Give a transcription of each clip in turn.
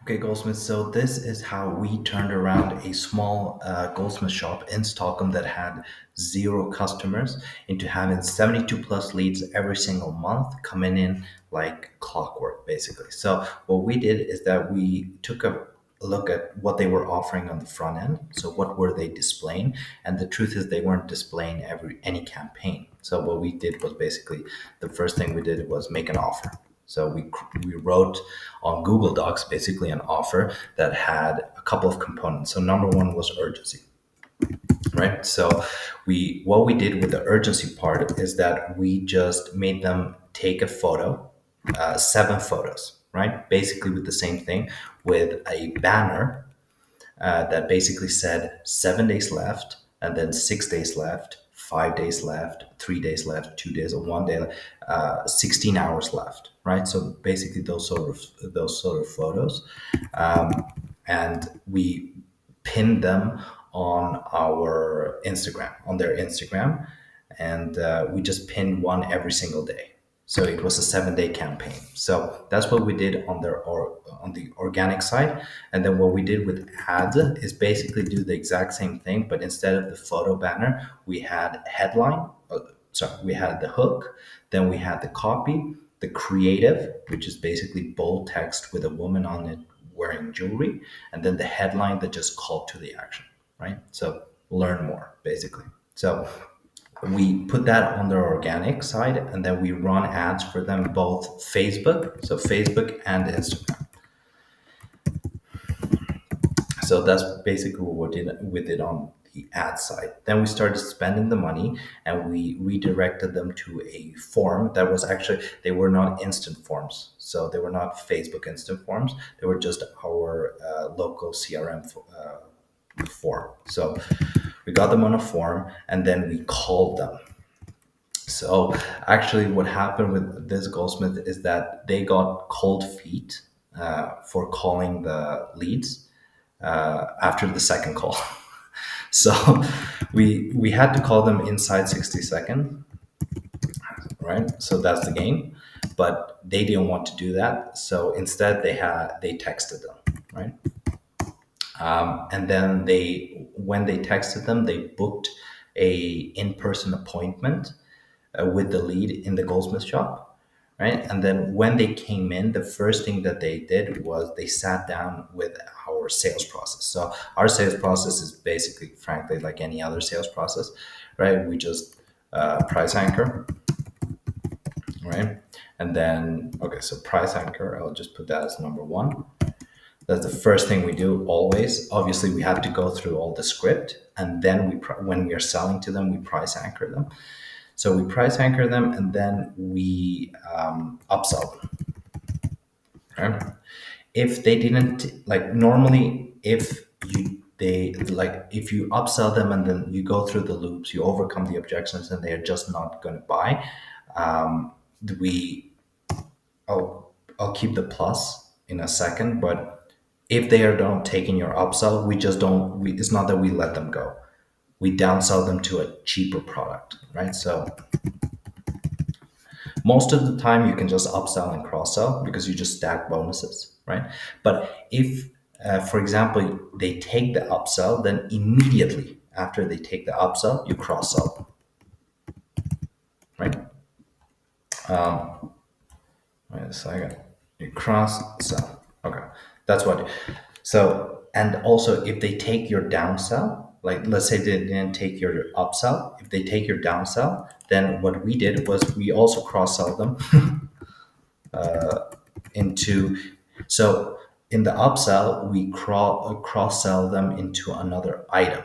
Okay, Goldsmith. So this is how we turned around a small Goldsmith shop in Stockholm that had zero customers into having 72 plus leads every single month coming in like clockwork, basically. So what we did is that we took a look at what they were offering on the front end. So what were they displaying? And the truth is they weren't displaying any campaign. So what we did was basically the first thing we did was make an offer. So we wrote on Google Docs basically an offer that had a couple of components. So number one was urgency, right? So we what we did with the urgency part is that we just made them take a photo, 7 photos, right? Basically with the same thing, with a banner that basically said 7 days left, and then 6 days left, 5 days left, 3 days left, 2 days, or one day, 16 hours left, right? So basically those sort of photos, and we pinned them on our Instagram, on their Instagram, and we just pinned one every single day. So it was a 7 day campaign. So that's what we did on the organic side. And then what we did with ads is basically do the exact same thing, but instead of the photo banner, we had headline. Sorry, we had the hook, then we had the copy, the creative, which is basically bold text with a woman on it wearing jewelry, and then the headline that just called to the action, right? So learn more, basically. So we put that on their organic side, and then we run ads for them both Facebook and Instagram. So that's basically what we did on the ad side. Then we started spending the money, and we redirected them to a form that was actually, they were not instant forms. So they were not Facebook instant forms. They were just our local CRM form. So we got them on a form, and then we called them. So actually, what happened with this Goldsmith is that they got cold feet for calling the leads after the second call. So we had to call them inside 60 seconds, right? So that's the game. But they didn't want to do that. So instead they texted them, right? And then when they texted them, they booked a in-person appointment with the lead in the Goldsmith shop, right? And then when they came in, the first thing that they did was they sat down with our sales process. So our sales process is basically, frankly, like any other sales process, right? We just price anchor, right? And then, okay, so price anchor, I'll just put that as number one. That's the first thing we do always. Obviously, we have to go through all the script, and then when we are selling to them, we price anchor them. So we price anchor them, and then we upsell them. Okay? If they didn't, like, normally, if you upsell them and then you go through the loops, you overcome the objections, and they are just not going to buy. Um, we I'll keep the plus in a second, but if they are not taking your upsell, we just don't. It's not that we let them go. We downsell them to a cheaper product, right? So most of the time, you can just upsell and cross sell because you just stack bonuses, right? But if, for example, they take the upsell, then immediately after they take the upsell, you cross sell, right? Wait a second. You cross sell. Okay, that's what. So, and also if they take your downsell, like let's say they didn't take your upsell, if they take your downsell, then what we did was we also cross sell them into. So in the upsell, we cross sell them into another item.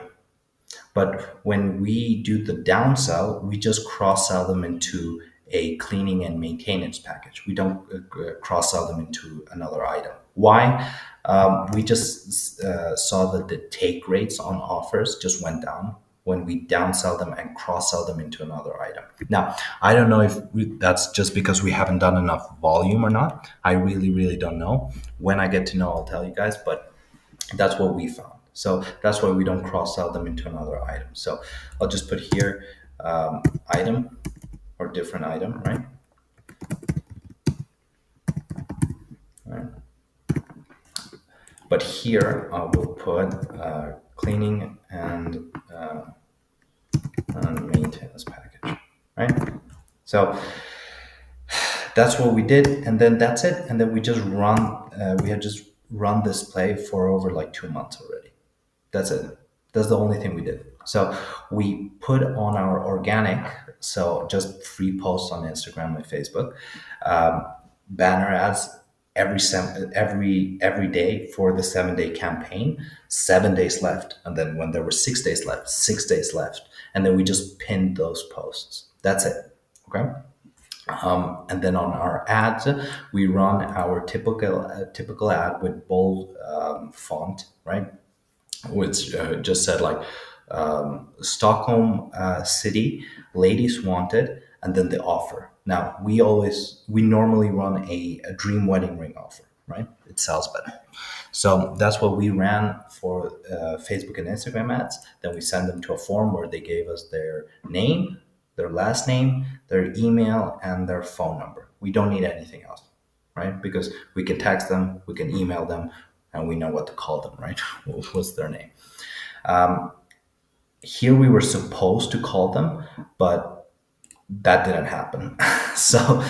But when we do the downsell, we just cross sell them into a cleaning and maintenance package. We don't cross sell them into another item. Why? We just saw that the take rates on offers just went down when we downsell them and cross sell them into another item. Now, I don't know if that's just because we haven't done enough volume or not. I really, really don't know. When I get to know, I'll tell you guys. But that's what we found. So that's why we don't cross sell them into another item. So I'll just put here item or different item, right? All right. But here we'll put cleaning and maintenance package, right? So that's what we did, and then that's it. And then we just run. We had just run this play for over like 2 months already. That's it. That's the only thing we did. So we put on our organic, so just free posts on Instagram and Facebook, um, banner ads every day for the 7 day campaign. 7 days left, and then when there were 6 days left, 6 days left, and then we just pinned those posts. That's it. Okay. And then on our ads, we run our typical ad with bold font, right? Which just said like Stockholm City, ladies wanted, and then the offer. Now we normally run a dream wedding ring offer, right? It sells better. So that's what we ran for Facebook and Instagram ads. Then we send them to a form where they gave us their name, their last name, their email, and their phone number. We don't need anything else, right? Because we can text them, we can email them, and we know what to call them, right? What's their name? Here we were supposed to call them, but that didn't happen. So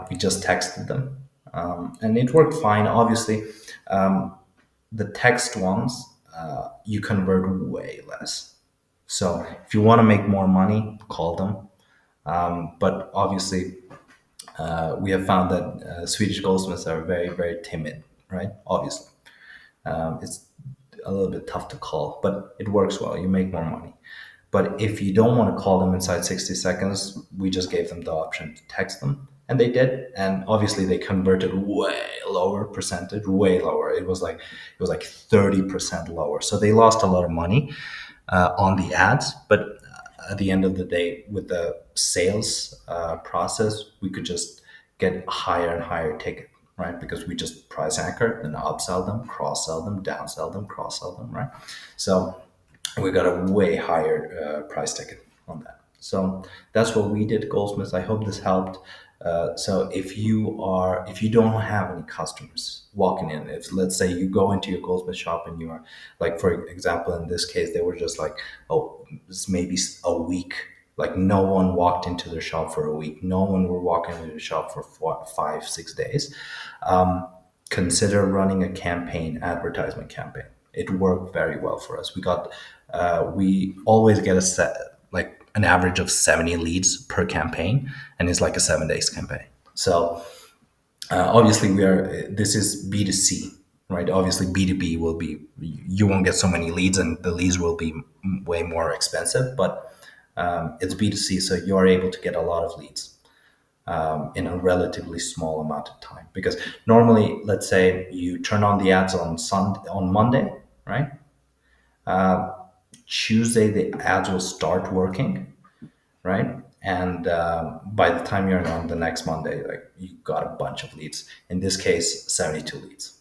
we just texted them, and it worked fine. Obviously, the text ones you convert way less. So if you want to make more money, call them. But obviously, we have found that Swedish goldsmiths are very, very timid, right? Obviously, it's a little bit tough to call, but it works well. You make more money. But if you don't want to call them inside 60 seconds, we just gave them the option to text them. And they did. And obviously they converted way lower percentage, way lower. It was like 30% lower. So they lost a lot of money on the ads. But at the end of the day, with the sales process, we could just get higher and higher ticket, right? Because we just price anchor and upsell them, cross sell them, downsell them, cross sell them, right? So we got a way higher price ticket on that. So that's what we did, Goldsmiths. I hope this helped. So if you don't have any customers walking in, if let's say you go into your Goldsmith shop and you are like, for example, in this case, they were just like, oh, it's maybe a week. Like no one walked into their shop for a week. No one were walking into the shop for 5, 6 days. Consider running a campaign, advertisement campaign. It worked very well for us. We always get a set, like an average of 70 leads per campaign, and it's like a 7 days campaign. So obviously this is B2C, right? Obviously B2B will be, you won't get so many leads and the leads will be way more expensive, but it's B2C, so you're able to get a lot of leads in a relatively small amount of time. Because normally, let's say you turn on the ads on Monday, right? Tuesday the ads will start working, right? And by the time you're on the next Monday, like you got a bunch of leads. In this case, 72 leads.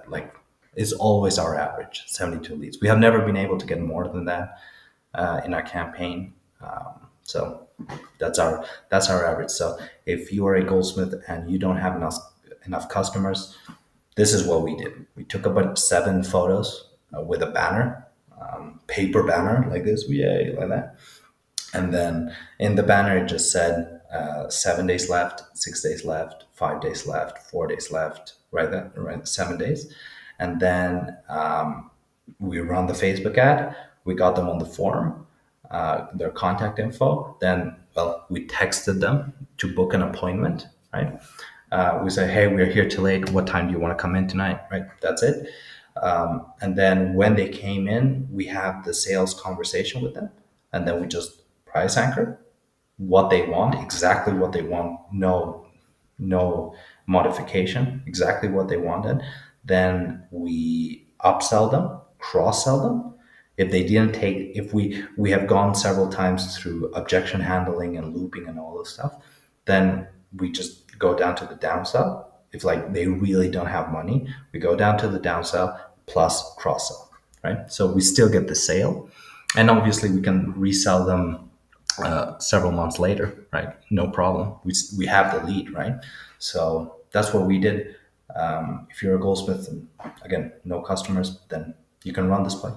Like is always our average, 72 leads. We have never been able to get more than that in our campaign. So that's our average. So if you are a goldsmith and you don't have enough customers, this is what we did. We took about 7 photos with a banner, paper banner like this, yay, like that. And then in the banner, it just said 7 days left, 6 days left, 5 days left, 4 days left, right? Right, 7 days. And then we run the Facebook ad. We got them on the form, their contact info. Then, well, we texted them to book an appointment, right? We say, hey, we're here till 8. What time do you want to come in tonight? Right? That's it. And then when they came in, we have the sales conversation with them. And then we just price anchor what they want, exactly what they want, no modification, exactly what they wanted. Then we upsell them, cross sell them. If they didn't take, if we have gone several times through objection handling and looping and all this stuff, then we just go down to the downsell. If like they really don't have money, we go down to the downsell plus cross sell, right? So we still get the sale, and obviously we can resell them several months later, right? No problem. We have the lead, right? So that's what we did. If you're a goldsmith and again, no customers, then you can run this play.